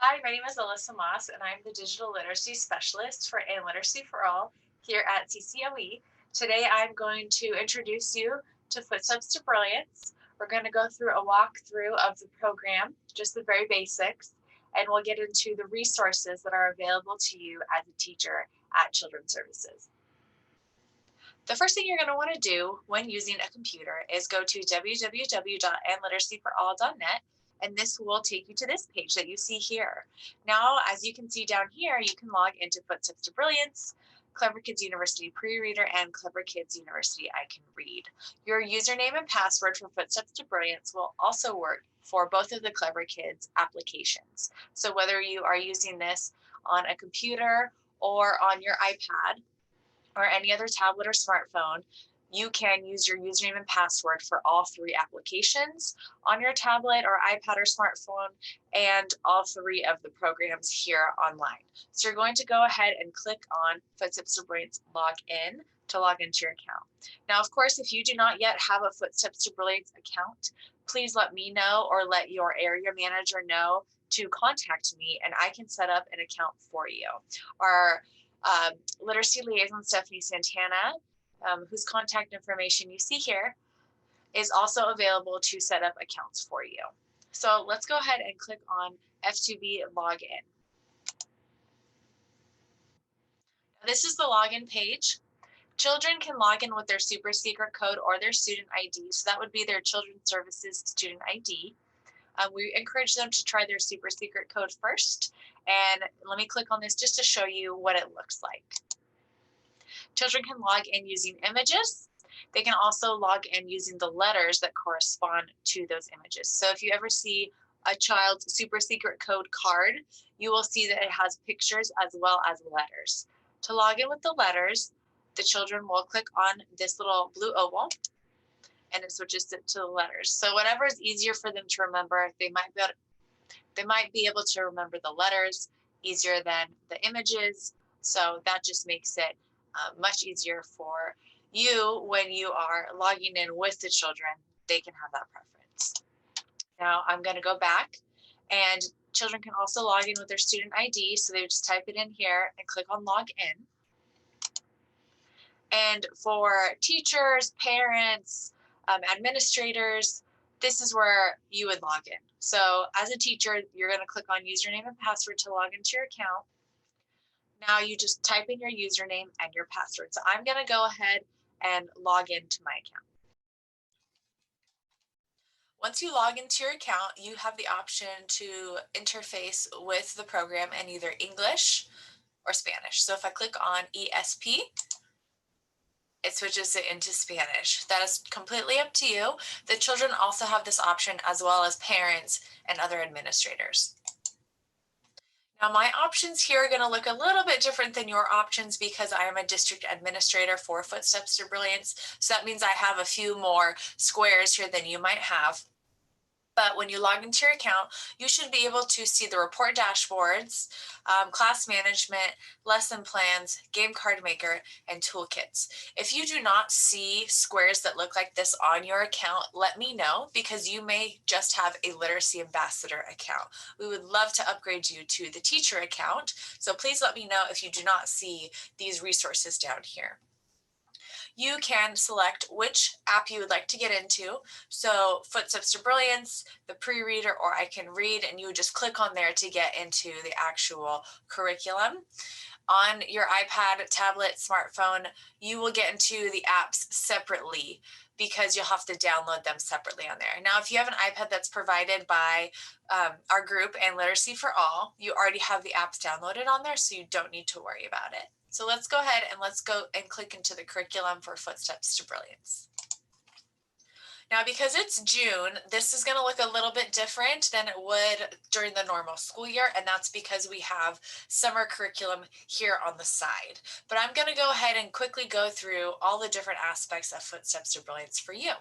Hi, my name is Alyssa Moss, and I'm the Digital Literacy Specialist for And Literacy for All here at CCOE. Today, I'm going to introduce you to Footsteps to Brilliance. We're going to go through a walkthrough of the program, just the very basics, and we'll get into the resources that are available to you as a teacher at Children's Services. The first thing you're going to want to do when using a computer is go to www.andliteracyforall.net, and this will take you to this page that you see here. Now, as you can see down here, you can log into Footsteps to Brilliance, Clever Kids University Pre-Reader, and Clever Kids University I Can Read. Your username and password for Footsteps to Brilliance will also work for both of the Clever Kids applications. So whether you are using this on a computer or on your iPad, or any other tablet or smartphone, you can use your username and password for all three applications on your tablet or iPad or smartphone, and all three of the programs here online. So you're going to go ahead and click on Footsteps to Brilliance Log In to log into your account. Now, of course, if you do not yet have a Footsteps to Brilliance account, please let me know or let your area manager know to contact me, and I can set up an account for you. Our literacy liaison Stephanie Santana, whose contact information you see here, is also available to set up accounts for you. So let's go ahead and click on F2B Login. This is the login page. Children can log in with their super secret code or their student ID. So that would be their Children's Services student ID. We encourage them to try their super secret code first. And let me click on this just to show you what it looks like. Children can log in using images. They can also log in using the letters that correspond to those images. So if you ever see a child's super secret code card, you will see that it has pictures as well as letters. To log in with the letters, the children will click on this little blue oval, and it switches to the letters. So whatever is easier for them to remember, they might be able to remember the letters easier than the images. So that just makes it much easier for you when you are logging in with the children. They can have that preference. Now I'm going to go back, and children can also log in with their student ID. So they just type it in here and click on log in. And for teachers, parents, administrators, this is where you would log in. So as a teacher, you're going to click on username and password to log into your account. Now you just type in your username and your password. So I'm going to go ahead and log into my account. Once you log into your account, you have the option to interface with the program in either English or Spanish. So if I click on ESP, it switches it into Spanish. That is completely up to you. The children also have this option, as well as parents and other administrators. Now my options here are going to look a little bit different than your options because I am a district administrator for Footsteps to Brilliance. So that means I have a few more squares here than you might have. But when you log into your account, you should be able to see the report dashboards, class management, lesson plans, game card maker, and toolkits. If you do not see squares that look like this on your account, let me know, because you may just have a literacy ambassador account. We would love to upgrade you to the teacher account. So please let me know if you do not see these resources down here. You can select which app you would like to get into. So Footsteps to Brilliance, the pre-reader, or I Can Read, and you would just click on there to get into the actual curriculum. On your iPad, tablet, smartphone, you will get into the apps separately because you'll have to download them separately on there. Now, if you have an iPad that's provided by our group and Literacy for All, you already have the apps downloaded on there, so you don't need to worry about it. So let's go ahead and let's go and click into the curriculum for Footsteps to Brilliance. Now, because it's June, this is going to look a little bit different than it would during the normal school year, and that's because we have summer curriculum here on the side. But I'm going to go ahead and quickly go through all the different aspects of Footsteps to Brilliance for you.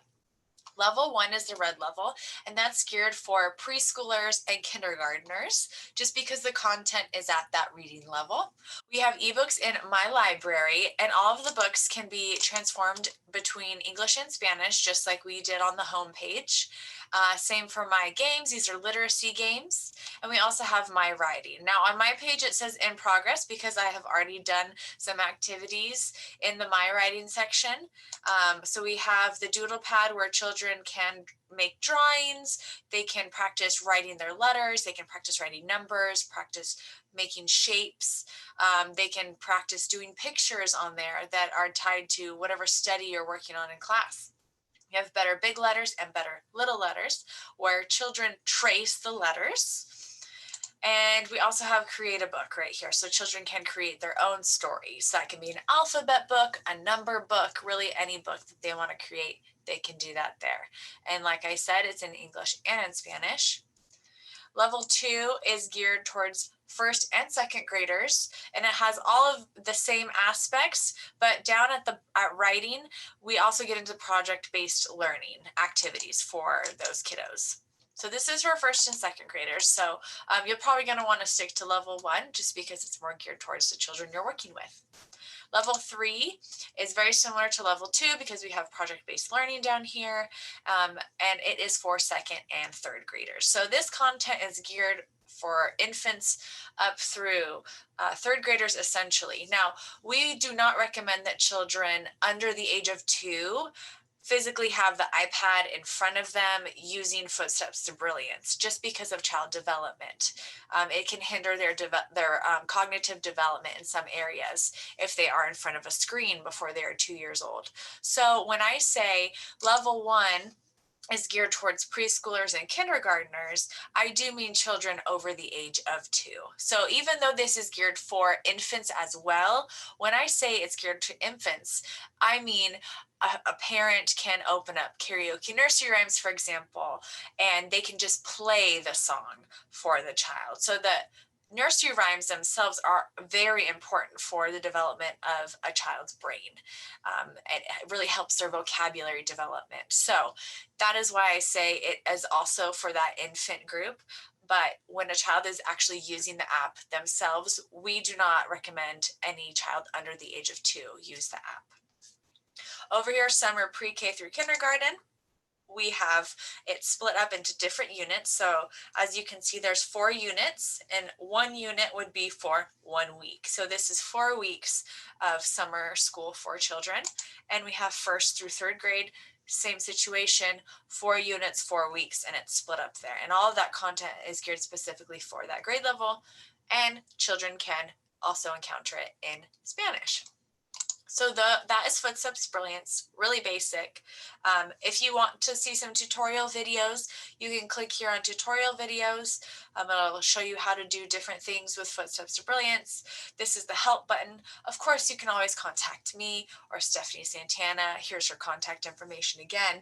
Level 1 is the red level, and that's geared for preschoolers and kindergartners, just because the content is at that reading level. We have ebooks in my library, and all of the books can be transformed between English and Spanish, just like we did on the home page. Same for my games. These are literacy games. And we also have my writing. Now on my page, it says in progress because I have already done some activities in the my writing section. So we have the doodle pad where children can make drawings. They can practice writing their letters. They can practice writing numbers, practice making shapes. They can practice doing pictures on there that are tied to whatever study you're working on in class. You have better big letters and better little letters, where children trace the letters. And we also have create a book right here. So children can create their own stories. So that can be an alphabet book, a number book, really any book that they want to create, they can do that there. And like I said, it's in English and in Spanish. Level 2 is geared towards first and second graders, and it has all of the same aspects, but down at writing, we also get into project-based learning activities for those kiddos. So this is for first and second graders. So you're probably going to want to stick to level 1 just because it's more geared towards the children you're working with. Level 3 is very similar to level 2 because we have project-based learning down here, and it is for second and third graders. So this content is geared for infants up through third graders essentially. Now, we do not recommend that children under the age of 2 physically have the iPad in front of them using Footsteps to Brilliance just because of child development. It can hinder their cognitive development in some areas if they are in front of a screen before they are 2 years old. So when I say level 1 is geared towards preschoolers and kindergartners, I do mean children over the age of 2. So even though this is geared for infants as well, when I say it's geared to infants, I mean a parent can open up karaoke nursery rhymes, for example, and they can just play the song for the child. So the nursery rhymes themselves are very important for the development of a child's brain. It really helps their vocabulary development. So that is why I say it is also for that infant group. But when a child is actually using the app themselves, we do not recommend any child under the age of 2 use the app. Over here, some are pre-K through kindergarten. We have it split up into different units. So as you can see, there's 4 units, and 1 unit would be for 1 week. So this is 4 weeks of summer school for children. And we have first through third grade, same situation, 4 units, 4 weeks, and it's split up there. And all of that content is geared specifically for that grade level, and children can also encounter it in Spanish. So that is Footsteps Brilliance, really basic. If you want to see some tutorial videos, you can click here on tutorial videos. It'll show you how to do different things with Footsteps to Brilliance. This is the help button. Of course, you can always contact me or Stephanie Santana. Here's her contact information again.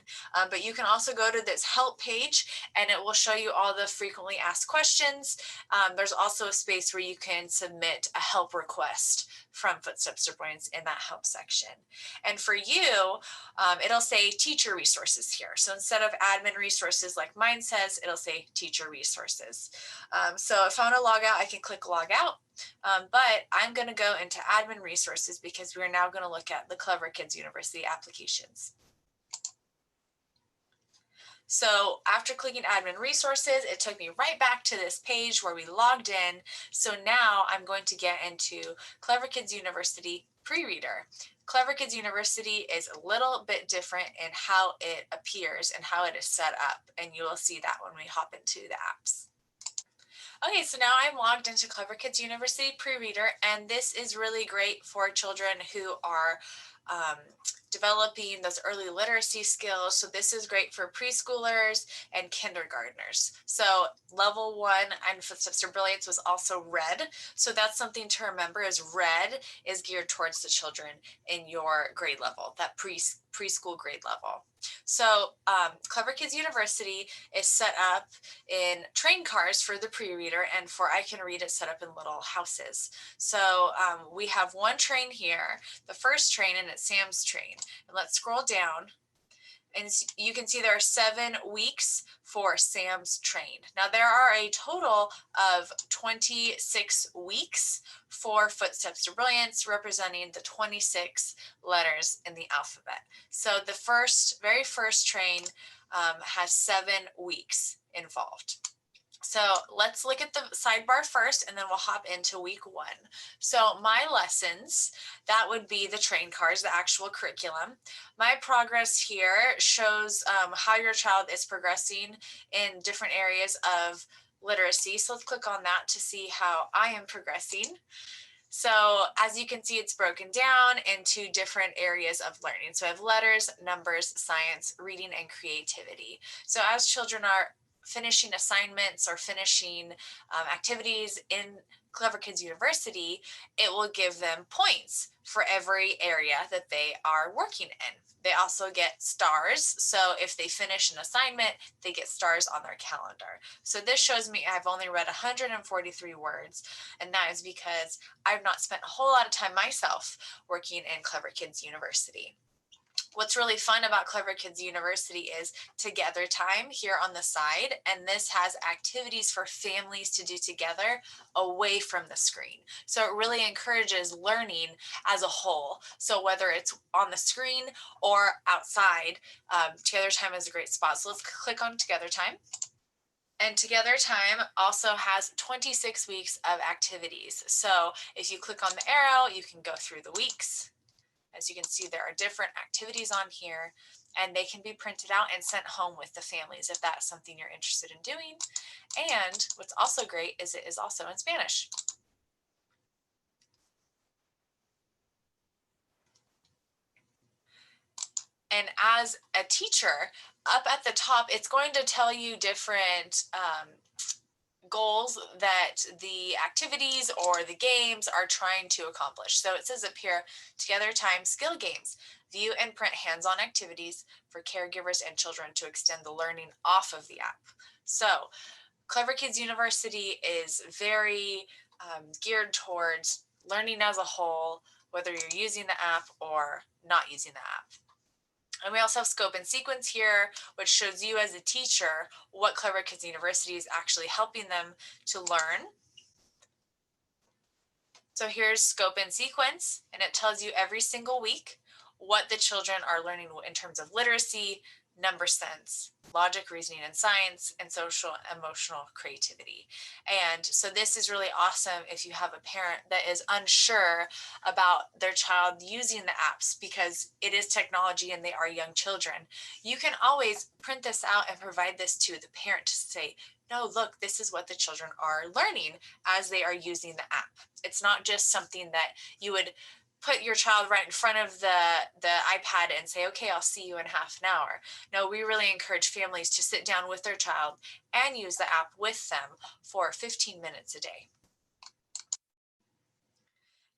But you can also go to this help page and it will show you all the frequently asked questions. There's also a space where you can submit a help request from Footsteps to Brilliance in that help section. And for you, it'll say teacher resources here. So instead of admin resources like mine says, it'll say teacher resources. So if I want to log out, I can click log out. But I'm going to go into admin resources because we're now going to look at the Clever Kids University applications. So after clicking admin resources, it took me right back to this page where we logged in. So now I'm going to get into Clever Kids University pre-reader. Clever Kids University is a little bit different in how it appears and how it is set up. And you will see that when we hop into the apps. Okay, so now I'm logged into Clever Kids University pre-reader, and this is really great for children who are developing those early literacy skills. So this is great for preschoolers and kindergartners. So level 1 and Footsteps to Brilliance was also red. So that's something to remember, is red is geared towards the children in your grade level, that preschool grade level. So Clever Kids University is set up in train cars for the pre-reader, and for I Can Read it's set up in little houses. So we have one train here, the first train, and it's Sam's train. And let's scroll down. And you can see there are 7 weeks for Sam's Train. Now there are a total of 26 weeks for Footsteps to Brilliance, representing the 26 letters in the alphabet. So the very first train has 7 weeks involved. So let's look at the sidebar first, and then we'll hop into week 1. So my lessons, that would be the train cars, the actual curriculum. My progress here shows how your child is progressing in different areas of literacy. So let's click on that to see how I am progressing. So as you can see, it's broken down into different areas of learning. So I have letters, numbers, science, reading, and creativity. So as children are finishing assignments or finishing activities in Clever Kids University, it will give them points for every area that they are working in. They also get stars. So if they finish an assignment, they get stars on their calendar. So this shows me I've only read 143 words, and that is because I've not spent a whole lot of time myself working in Clever Kids University. What's really fun about Clever Kids University is Together Time here on the side, and this has activities for families to do together away from the screen. So it really encourages learning as a whole. So whether it's on the screen or outside, Together Time is a great spot. So let's click on Together Time. And Together Time also has 26 weeks of activities. So if you click on the arrow, you can go through the weeks. As you can see, there are different activities on here, and they can be printed out and sent home with the families if that's something you're interested in doing. And what's also great is it is also in Spanish. And as a teacher, up at the top, it's going to tell you different goals that the activities or the games are trying to accomplish. So it says up here, Together Time skill games, view and print hands-on activities for caregivers and children to extend the learning off of the app. So Clever Kids University is very geared towards learning as a whole, whether you're using the app or not using the app. And we also have scope and sequence here, which shows you as a teacher what Clever Kids University is actually helping them to learn. So here's scope and sequence, and it tells you every single week what the children are learning in terms of literacy, number sense, logic, reasoning, and science, and social emotional creativity. And so this is really awesome if you have a parent that is unsure about their child using the apps because it is technology and they are young children. You can always print this out and provide this to the parent to say, no, look, this is what the children are learning as they are using the app. It's not just something that you would put your child right in front of the iPad and say, okay, I'll see you in half an hour. No, we really encourage families to sit down with their child and use the app with them for 15 minutes a day.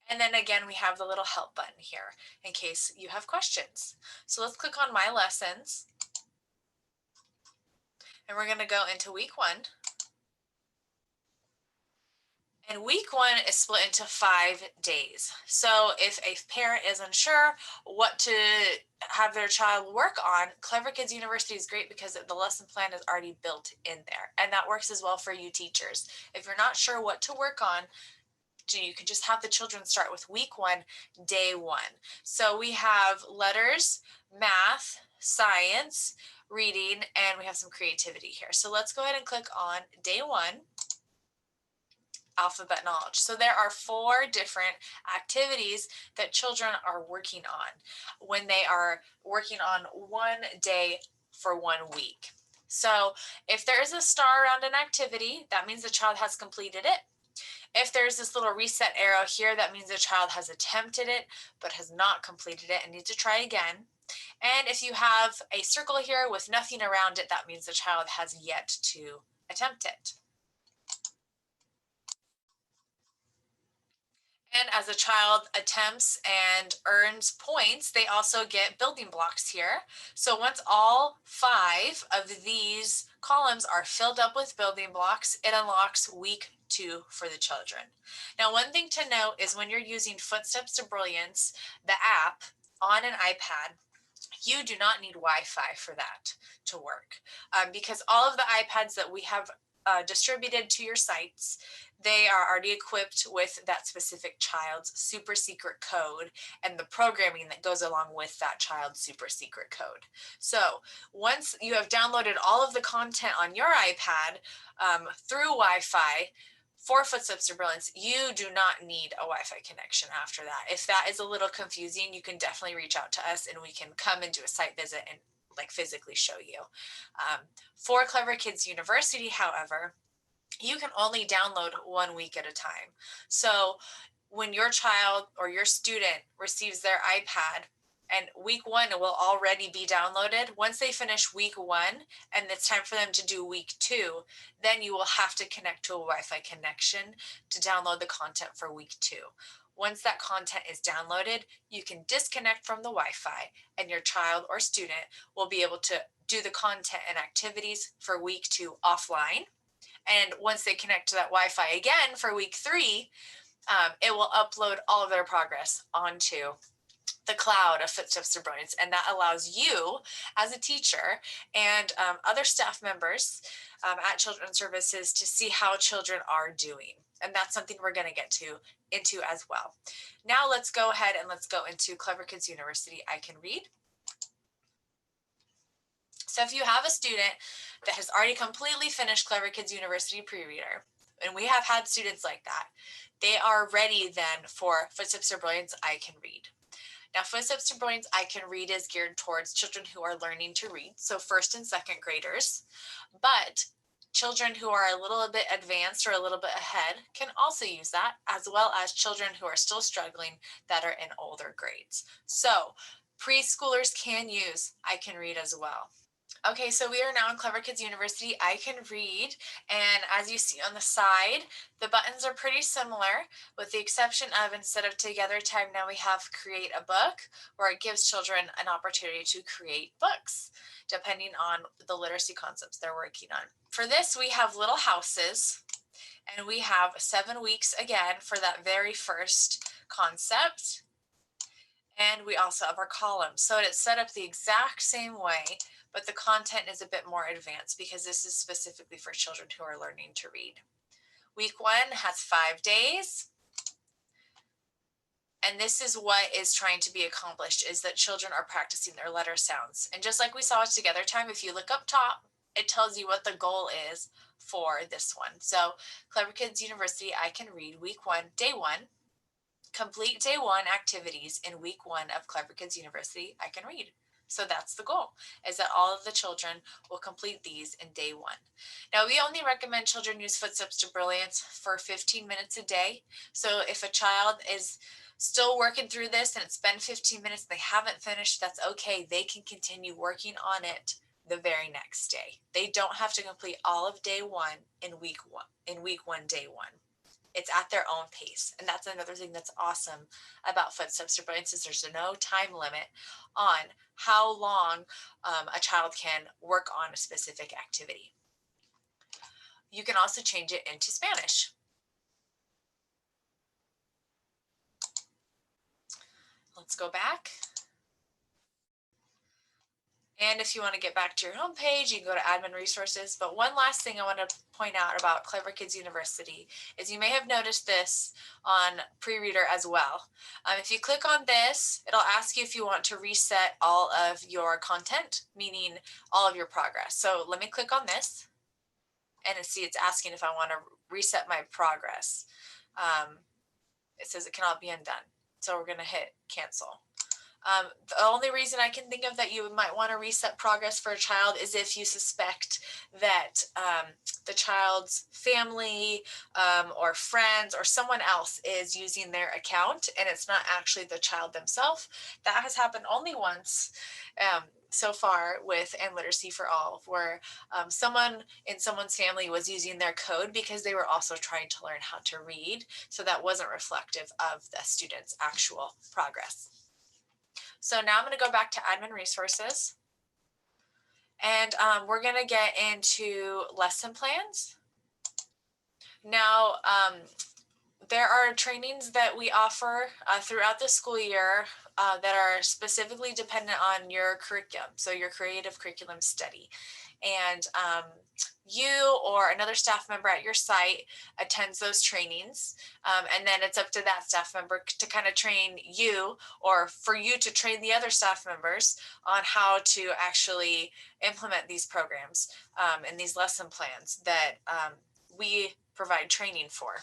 And then again, we have the little help button here in case you have questions. So let's click on My Lessons. And we're going to go into week 1. And week 1 is split into 5 days. So if a parent is unsure what to have their child work on, Clever Kids University is great because the lesson plan is already built in there. And that works as well for you teachers. If you're not sure what to work on, you can just have the children start with week 1, day 1. So we have letters, math, science, reading, and we have some creativity here. So let's go ahead and click on day 1. Alphabet knowledge. So there are 4 different activities that children are working on when they are working on one day for 1 week. So if there is a star around an activity, that means the child has completed it. If there's this little reset arrow here, that means the child has attempted it but has not completed it and needs to try again. And if you have a circle here with nothing around it, that means the child has yet to attempt it. And as a child attempts and earns points, they also get building blocks here. So once all 5 of these columns are filled up with building blocks, it unlocks week 2 for the children. Now, one thing to note is when you're using Footsteps to Brilliance, the app on an iPad, You do not need Wi-Fi for that to work, because all of the iPads that we have distributed to your sites, they are already equipped with that specific child's super secret code and the programming that goes along with that child's super secret code. So once you have downloaded all of the content on your iPad through Wi-Fi, for Footsteps to Brilliance, you do not need a Wi-Fi connection after that. If that is a little confusing, you can definitely reach out to us and we can come and do a site visit and like physically show you. For Clever Kids University, however, you can only download 1 week at a time. So when your child or your student receives their iPad, and week 1 will already be downloaded. Once they finish week 1 and it's time for them to do week 2, then you will have to connect to a Wi-Fi connection to download the content for week 2. Once that content is downloaded, you can disconnect from the Wi-Fi and your child or student will be able to do the content and activities for week 2 offline. And once they connect to that Wi-Fi again for week 3, it will upload all of their progress onto the cloud of Footsteps to Brilliance. And that allows you as a teacher and other staff members at Children's Services to see how children are doing. And that's something we're going to get into as well. Now let's go ahead and let's go into Clever Kids University I Can Read. So if you have a student that has already completely finished Clever Kids University pre-reader, and we have had students like that, they are ready then for Footsteps to Brilliance I Can Read. Now, Footsteps to Brilliance I Can Read is geared towards children who are learning to read, so first and second graders, but children who are a little bit advanced or a little bit ahead can also use that, as well as children who are still struggling that are in older grades. So preschoolers can use I Can Read as well. Okay, so we are now in Clever Kids University I Can Read, and as you see on the side, the buttons are pretty similar, with the exception of instead of Together Time, now we have Create a Book, where it gives children an opportunity to create books, depending on the literacy concepts they're working on. For this, we have little houses, and we have 7 weeks again for that very first concept. And we also have our columns. So it's set up the exact same way, but the content is a bit more advanced because this is specifically for children who are learning to read. Week 1 has 5 days. And this is what is trying to be accomplished, is that children are practicing their letter sounds. And just like we saw with Together Time, if you look up top, it tells you what the goal is for this one. So Clever Kids University I Can Read, week 1, day 1. Complete day 1 activities in week 1 of Clever Kids University I Can Read. So that's the goal, is that all of the children will complete these in day 1. Now, we only recommend children use Footsteps to Brilliance for 15 minutes a day. So if a child is still working through this and it's been 15 minutes, they haven't finished, that's okay. They can continue working on it the very next day. They don't have to complete all of day 1 in week 1, day 1. It's at their own pace. And that's another thing that's awesome about Footsteps to Brilliance, is there's no time limit on how long a child can work on a specific activity. You can also change it into Spanish. Let's go back. And if you want to get back to your home page, you can go to Admin Resources. But one last thing I want to point out about Clever Kids University is you may have noticed this on pre-reader as well. If you click on this, it'll ask you if you want to reset all of your content, meaning all of your progress. So let me click on this, and see it's asking if I want to reset my progress. It says it cannot be undone. So we're going to hit cancel. The only reason I can think of that you might want to reset progress for a child is if you suspect that the child's family or friends or someone else is using their account and it's not actually the child themselves. That has happened only once so far with And Literacy for All, where someone in someone's family was using their code because they were also trying to learn how to read. So that wasn't reflective of the student's actual progress. So now I'm going to go back to Admin Resources, and we're going to get into lesson plans. Now, there are trainings that we offer throughout the school year that are specifically dependent on your curriculum, so your creative curriculum study. And you or another staff member at your site attends those trainings, and then it's up to that staff member to kind of train you, or for you to train the other staff members on how to actually implement these programs and these lesson plans that we provide training for.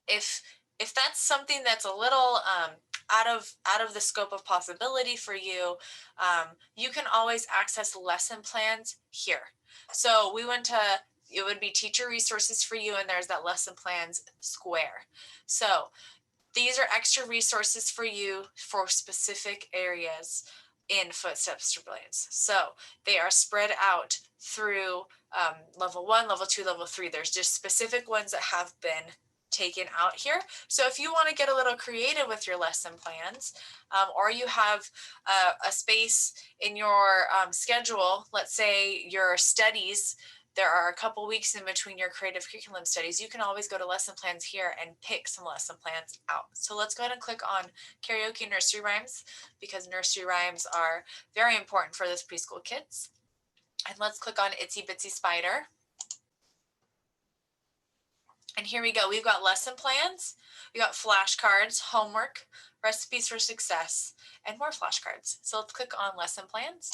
If that's something that's a little out of the scope of possibility for you, you can always access lesson plans here. So we went to, it would be teacher resources for you, and there's that lesson plans square. So these are extra resources for you for specific areas in Footsteps to Brilliance. So they are spread out through level 1, level 2, level 3. There's just specific ones that have been taken out here. So if you want to get a little creative with your lesson plans, or you have a space in your schedule, let's say your studies, there are a couple weeks in between your creative curriculum studies, you can always go to lesson plans here and pick some lesson plans out. So let's go ahead and click on karaoke nursery rhymes, because nursery rhymes are very important for those preschool kids. And let's click on Itsy Bitsy Spider. And here we go. We've got lesson plans, we got flashcards, homework, recipes for success, and more flashcards. So let's click on lesson plans.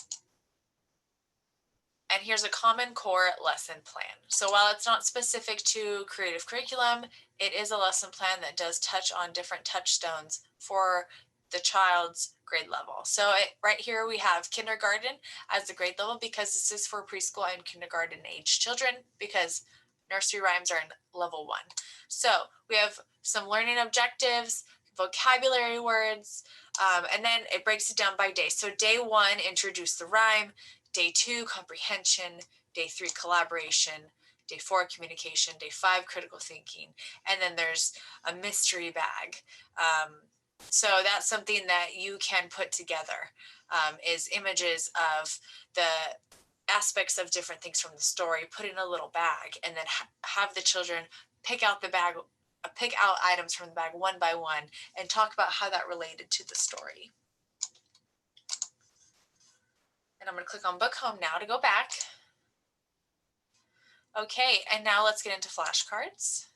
And here's a Common Core lesson plan. So while it's not specific to creative curriculum, it is a lesson plan that does touch on different touchstones for the child's grade level. So right here we have kindergarten as the grade level, because this is for preschool and kindergarten age children, because nursery rhymes are in level 1. So we have some learning objectives, vocabulary words, and then it breaks it down by day. So day 1, introduce the rhyme. Day 2, comprehension. Day 3, collaboration. Day 4, communication. Day 5, critical thinking. And then there's a mystery bag. So that's something that you can put together, is images of the aspects of different things from the story, put in a little bag, and then have the children pick out the bag, pick out items from the bag one by one, and talk about how that related to the story. And I'm going to click on Book Home now to go back. Okay, and now let's get into flashcards.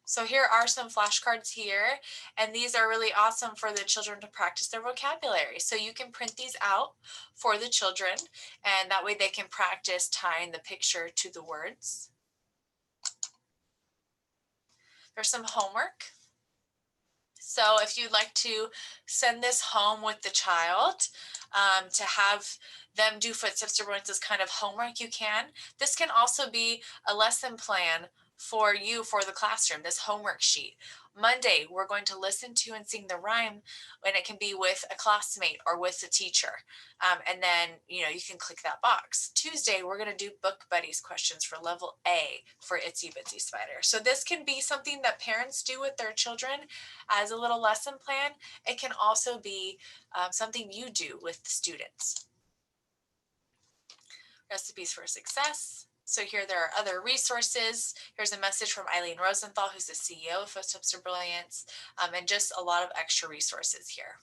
So here are some flashcards here, and these are really awesome for the children to practice their vocabulary. So you can print these out for the children, and that way they can practice tying the picture to the words. There's some homework. So if you'd like to send this home with the child, to have them do Footsteps to Brilliance as kind of homework, you can. This can also be a lesson plan for you for the classroom, this homework sheet. Monday, we're going to listen to and sing the rhyme, and it can be with a classmate or with a teacher. And then, you can click that box. Tuesday, we're going to do book buddies questions for level A for Itsy Bitsy Spider. So this can be something that parents do with their children as a little lesson plan. It can also be something you do with the students. Recipes for success. So here there are other resources. Here's a message from Eileen Rosenthal, who's the CEO of Footsteps to Brilliance, and just a lot of extra resources here.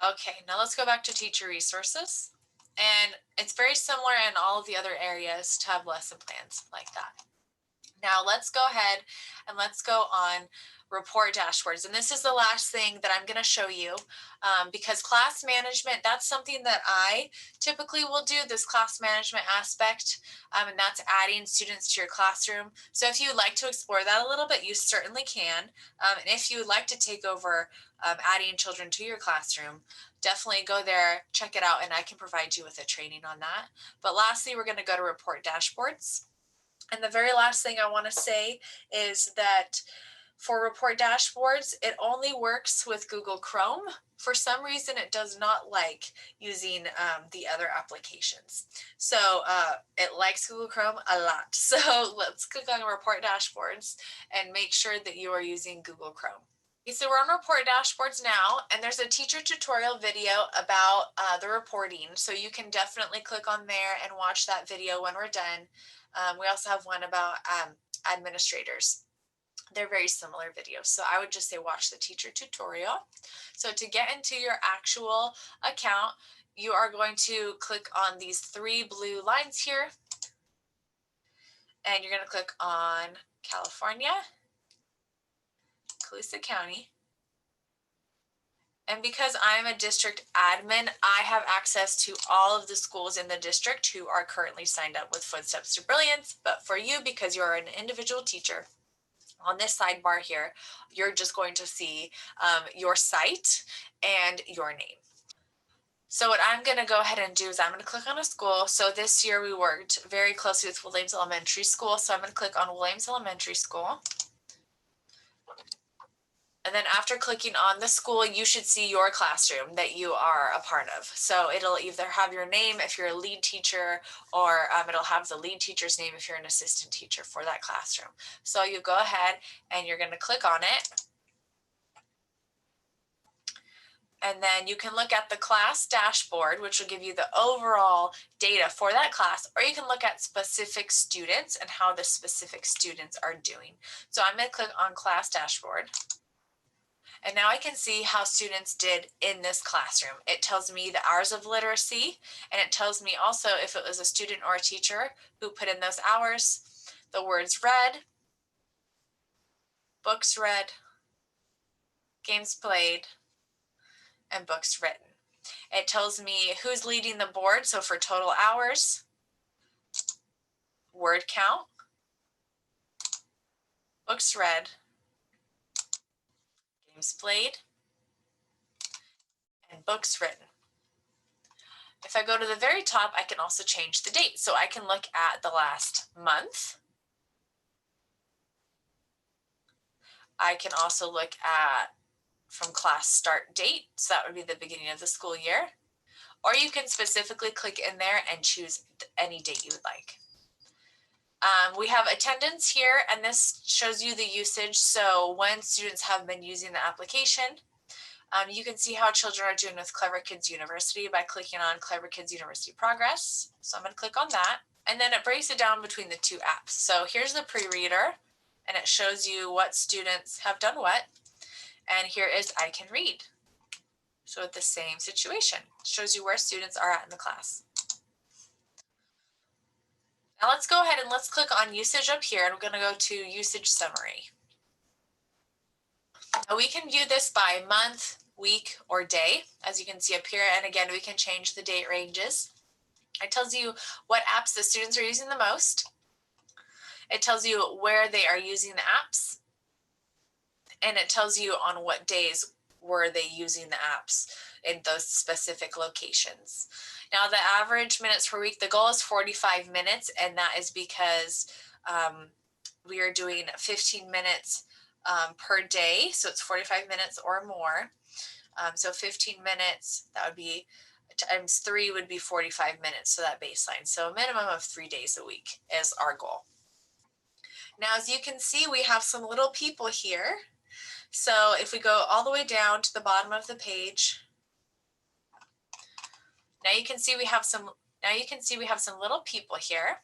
Okay, now let's go back to teacher resources. And it's very similar in all of the other areas to have lesson plans like that. Now let's go ahead and let's go on report dashboards. And this is the last thing that I'm going to show you, because class management, that's something that I typically will do, this class management aspect, and that's adding students to your classroom. So if you'd like to explore that a little bit, you certainly can. And if you would like to take over adding children to your classroom, definitely go there, check it out, and I can provide you with a training on that. But lastly, we're going to go to report dashboards. And the very last thing I want to say is that for report dashboards, it only works with Google Chrome. For some reason, it does not like using the other applications. So it likes Google Chrome a lot. So let's click on report dashboards and make sure that you are using Google Chrome. Okay, so we're on report dashboards now, and there's a teacher tutorial video about the reporting. So you can definitely click on there and watch that video when we're done. We also have one about administrators. They're very similar videos. So I would just say watch the teacher tutorial. So to get into your actual account, you are going to click on these 3 blue lines here. And you're going to click on California, Colusa County. And because I'm a district admin, I have access to all of the schools in the district who are currently signed up with Footsteps to Brilliance. But for you, because you're an individual teacher, on this sidebar here, you're just going to see your site and your name. So what I'm going to go ahead and do is I'm going to click on a school. So this year we worked very closely with Williams Elementary School. So I'm going to click on Williams Elementary School. And then after clicking on the school, you should see your classroom that you are a part of. So it'll either have your name if you're a lead teacher, or it'll have the lead teacher's name if you're an assistant teacher for that classroom. So you go ahead and you're going to click on it. And then you can look at the class dashboard, which will give you the overall data for that class, or you can look at specific students and how the specific students are doing. So I'm going to click on class dashboard. And now I can see how students did in this classroom. It tells me the hours of literacy, and it tells me also if it was a student or a teacher who put in those hours, the words read, books read, games played, and books written. It tells me who's leading the board, so for total hours, word count, books read, games played, and books written. If I go to the very top, I can also change the date. So I can look at the last month. I can also look at from class start date. So that would be the beginning of the school year. Or you can specifically click in there and choose any date you would like. We have attendance here, and this shows you the usage. So when students have been using the application, you can see how children are doing with Clever Kids University by clicking on Clever Kids University Progress. So I'm going to click on that. And then it breaks it down between the 2 apps. So here's the pre-reader, and it shows you what students have done what. And here is I Can Read. So it's the same situation. It shows you where students are at in the class. Now let's go ahead and let's click on usage up here, and we're going to go to usage summary. Now we can view this by month, week, or day, as you can see up here. And again, we can change the date ranges. It tells you what apps the students are using the most. It tells you where they are using the apps. And it tells you on what days were they using the apps in those specific locations. Now, the average minutes per week, the goal is 45 minutes, and that is because we are doing 15 minutes per day, so it's 45 minutes or more. So 15 minutes, that would be times 3 would be 45 minutes, so that baseline. So a minimum of 3 days a week is our goal. Now, as you can see, we have some little people here. So if we go all the way down to the bottom of the page, now you can see we have some little people here.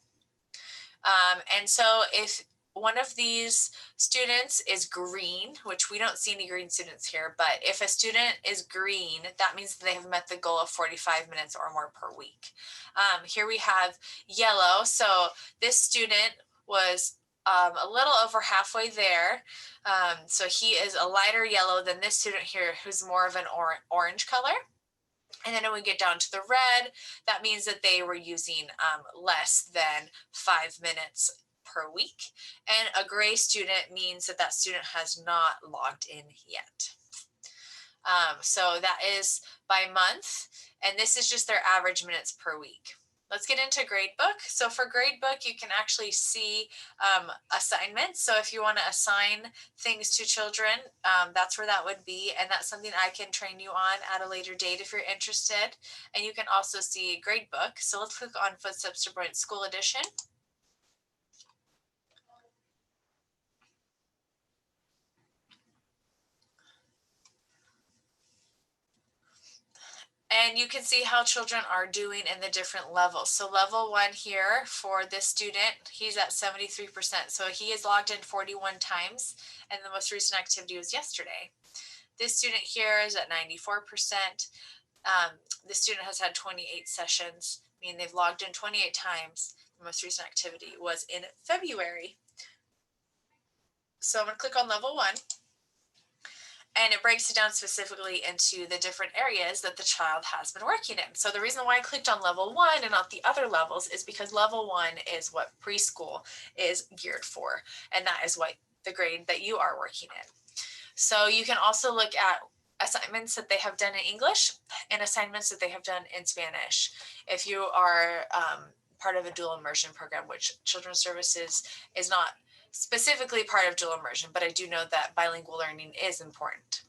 And so if one of these students is green, which we don't see any green students here, but if a student is green, that means that they have met the goal of 45 minutes or more per week. Here we have yellow. So this student was a little over halfway there. So he is a lighter yellow than this student here, who's more of an orange color. And then when we get down to the red, that means that they were using less than 5 minutes per week. And a gray student means that that student has not logged in yet. So that is by month, and this is just their average minutes per week. Let's get into gradebook. So for gradebook, you can actually see assignments. So if you want to assign things to children, that's where that would be. And that's something I can train you on at a later date if you're interested. And you can also see gradebook. So let's click on Footsteps to Brilliance School Edition. And you can see how children are doing in the different levels. So level 1 here for this student, he's at 73%. So he is logged in 41 times, and the most recent activity was yesterday. This student here is at 94%. This student has had 28 sessions, meaning they've logged in 28 times. The most recent activity was in February. So I'm going to click on level 1. And it breaks it down specifically into the different areas that the child has been working in. So the reason why I clicked on level 1 and not the other levels is because level 1 is what preschool is geared for. And that is what the grade that you are working in. So you can also look at assignments that they have done in English and assignments that they have done in Spanish. If you are part of a dual immersion program, which Children's Services is not specifically part of dual immersion, but I do know that bilingual learning is important.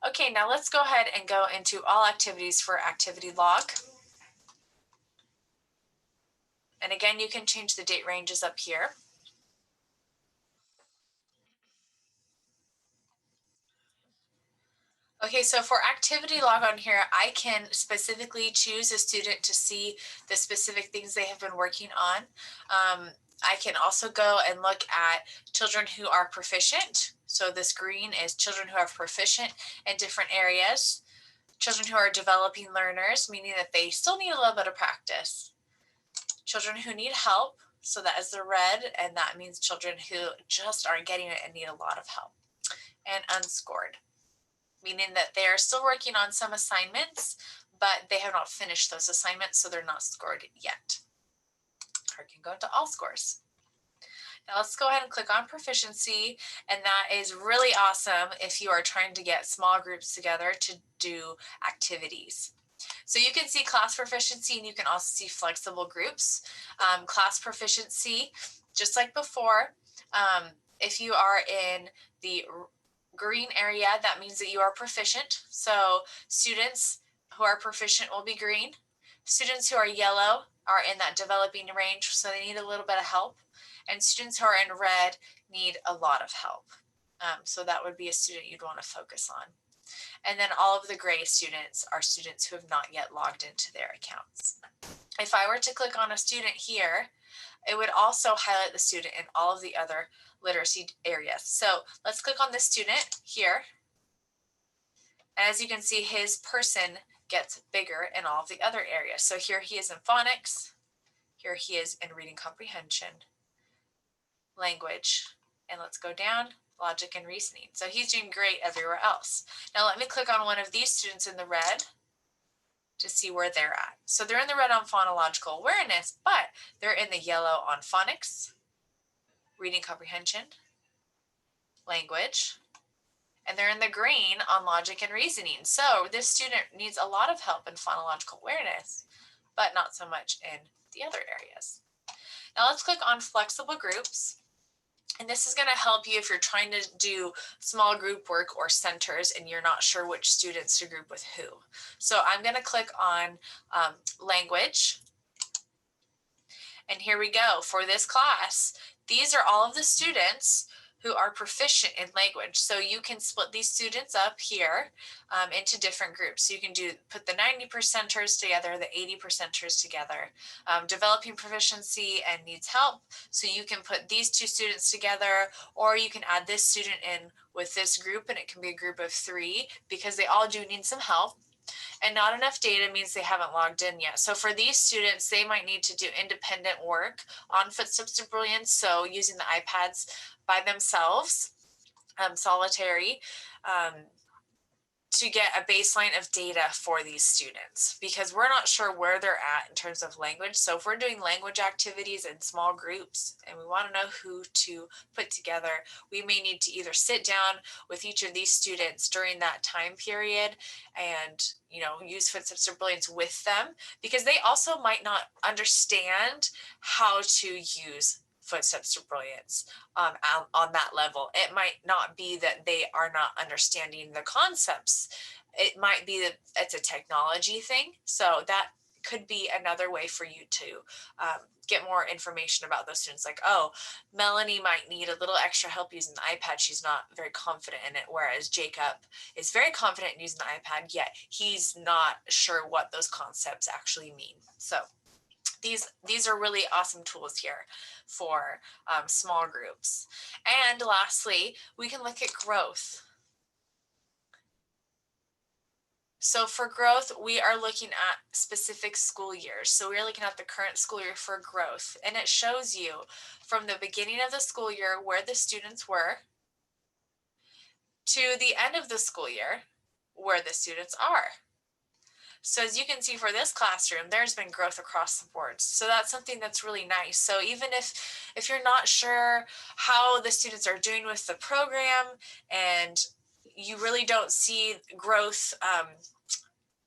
Okay, now let's go ahead and go into all activities for activity log. And again, you can change the date ranges up here. Okay, so for activity log on here, I can specifically choose a student to see the specific things they have been working on. I can also go and look at children who are proficient. So this green is children who are proficient in different areas. Children who are developing learners, meaning that they still need a little bit of practice. Children who need help, so that is the red, and that means children who just aren't getting it and need a lot of help. And unscored, meaning that they are still working on some assignments, but they have not finished those assignments, so they're not scored yet. Or can go into all scores. Now let's go ahead and click on proficiency, and that is really awesome if you are trying to get small groups together to do activities. So you can see class proficiency, and you can also see flexible groups. Class proficiency, just like before, if you are in the green area, that means that you are proficient. So students who are proficient will be green. Students who are yellow are in that developing range, so they need a little bit of help. And students who are in red need a lot of help. So that would be a student you'd want to focus on. And then all of the gray students are students who have not yet logged into their accounts. If I were to click on a student here, it would also highlight the student in all of the other literacy areas. So let's click on this student here. As you can see, his person gets bigger in all of the other areas. So here he is in phonics. Here he is in reading comprehension, language, and let's go down, logic and reasoning. So he's doing great everywhere else. Now let me click on one of these students in the red to see where they're at. So they're in the red on phonological awareness, but they're in the yellow on phonics, reading comprehension, language, and they're in the green on logic and reasoning. So this student needs a lot of help in phonological awareness, but not so much in the other areas. Now let's click on flexible groups. And this is going to help you if you're trying to do small group work or centers and you're not sure which students to group with who. So I'm going to click on language. And here we go. For this class, these are all of the students who are proficient in language. So you can split these students up here into different groups. So you can put the 90 percenters together, the 80 percenters together. Developing proficiency and needs help. So you can put these two students together, or you can add this student in with this group, and it can be a group of 3 because they all do need some help. And not enough data means they haven't logged in yet. So for these students, they might need to do independent work on Footsteps to Brilliance. So using the iPads by themselves, solitary, to get a baseline of data for these students, because we're not sure where they're at in terms of language. So if we're doing language activities in small groups and we want to know who to put together, we may need to either sit down with each of these students during that time period and use Footsteps to Brilliance with them, because they also might not understand how to use Footsteps to Brilliance on that level. It might not be that they are not understanding the concepts. It might be that it's a technology thing. So that could be another way for you to get more information about those students. Like, oh, Melanie might need a little extra help using the iPad. She's not very confident in it, whereas Jacob is very confident in using the iPad, yet he's not sure what those concepts actually mean. So these are really awesome tools here for small groups. And lastly, we can look at growth. So for growth, we are looking at specific school years. So we're looking at the current school year for growth, and it shows you from the beginning of the school year where the students were to the end of the school year where the students are. So as you can see for this classroom, there's been growth across the board. So that's something that's really nice. So even if you're not sure how the students are doing with the program and you really don't see growth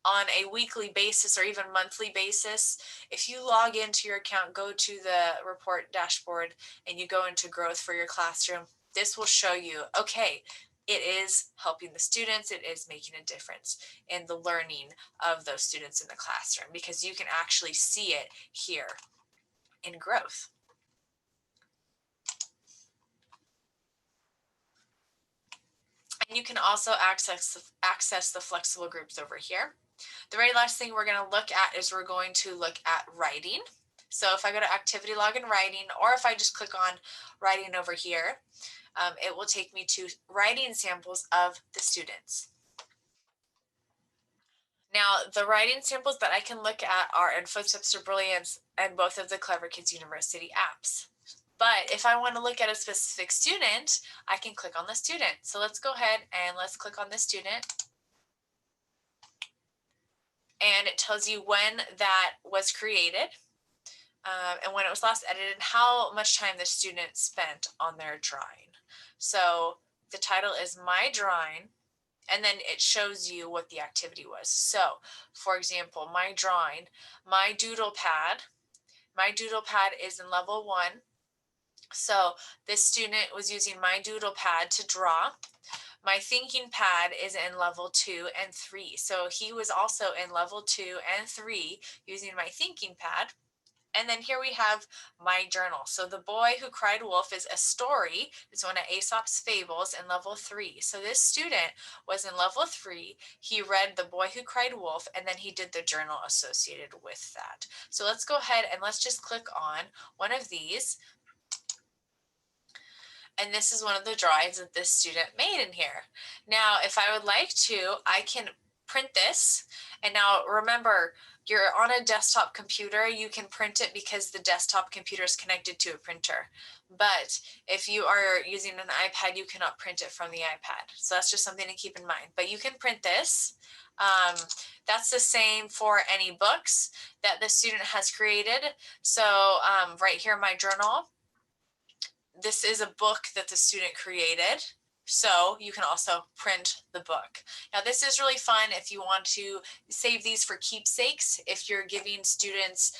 on a weekly basis or even monthly basis, if you log into your account, go to the report dashboard and you go into growth for your classroom, this will show you, okay, it is helping the students, it is making a difference in the learning of those students in the classroom, because you can actually see it here in growth. And you can also access the flexible groups over here. The very last thing we're going to look at is we're going to look at writing. So if I go to activity log and writing, or if I just click on writing over here, it will take me to writing samples of the students. Now, the writing samples that I can look at are in Footsteps to Brilliance and both of the Clever Kids University apps. But if I want to look at a specific student, I can click on the student. So let's go ahead and let's click on the student. And it tells you when that was created and when it was last edited and how much time the student spent on their drawing. So the title is My Drawing, and then it shows you what the activity was. So for example, my drawing, my doodle pad is in level 1. So this student was using my doodle pad to draw. My thinking pad is in level 2 and 3. So he was also in level 2 and 3 using my thinking pad. And then here we have my journal. So The Boy Who Cried Wolf is a story. It's one of Aesop's fables in level 3. So this student was in level 3. He read The Boy Who Cried Wolf, and then he did the journal associated with that. So let's go ahead and let's just click on one of these. And this is one of the drawings that this student made in here. Now, if I would like to, I can print this. And now remember, you're on a desktop computer, you can print it because the desktop computer is connected to a printer. But if you are using an iPad, you cannot print it from the iPad. So that's just something to keep in mind. But you can print this. That's the same for any books that the student has created. So right here in my journal, this is a book that the student created, so you can also print the book. Now this is really fun if you want to save these for keepsakes, if you're giving students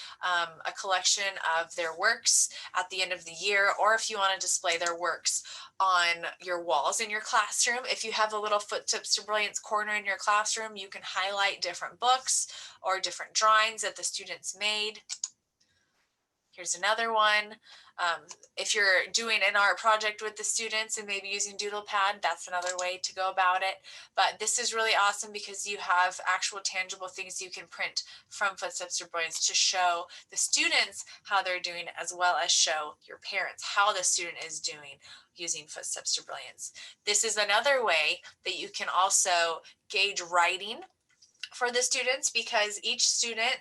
a collection of their works at the end of the year, or if you want to display their works on your walls in your classroom. If you have a little Footsteps to Brilliance corner in your classroom, you can highlight different books or different drawings that the students made. Here's another one. If you're doing an art project with the students and maybe using DoodlePad, that's another way to go about it. But this is really awesome because you have actual tangible things you can print from Footsteps to Brilliance to show the students how they're doing, as well as show your parents how the student is doing using Footsteps to Brilliance. This is another way that you can also gauge writing for the students, because each student,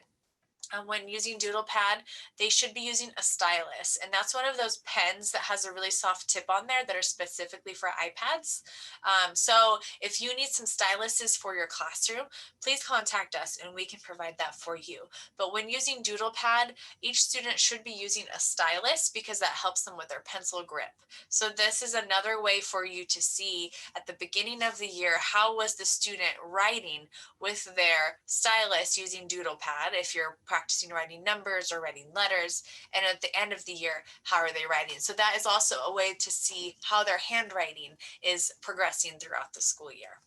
when using DoodlePad, they should be using a stylus. And that's one of those pens that has a really soft tip on there that are specifically for iPads. So if you need some styluses for your classroom, please contact us and we can provide that for you. But when using DoodlePad, each student should be using a stylus because that helps them with their pencil grip. So this is another way for you to see at the beginning of the year, how was the student writing with their stylus using DoodlePad, if you're practicing writing numbers or writing letters, and at the end of the year, how are they writing? So that is also a way to see how their handwriting is progressing throughout the school year.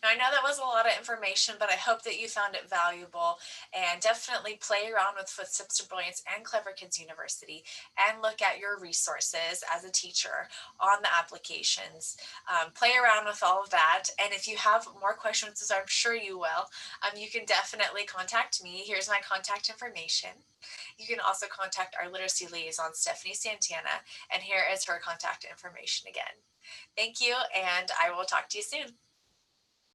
Now, I know that was a lot of information, but I hope that you found it valuable, and definitely play around with Footsteps to Brilliance and Clever Kids University and look at your resources as a teacher on the applications. Play around with all of that. And if you have more questions, as I'm sure you will, you can definitely contact me. Here's my contact information. You can also contact our literacy liaison, Stephanie Santana, and here is her contact information again. Thank you, and I will talk to you soon.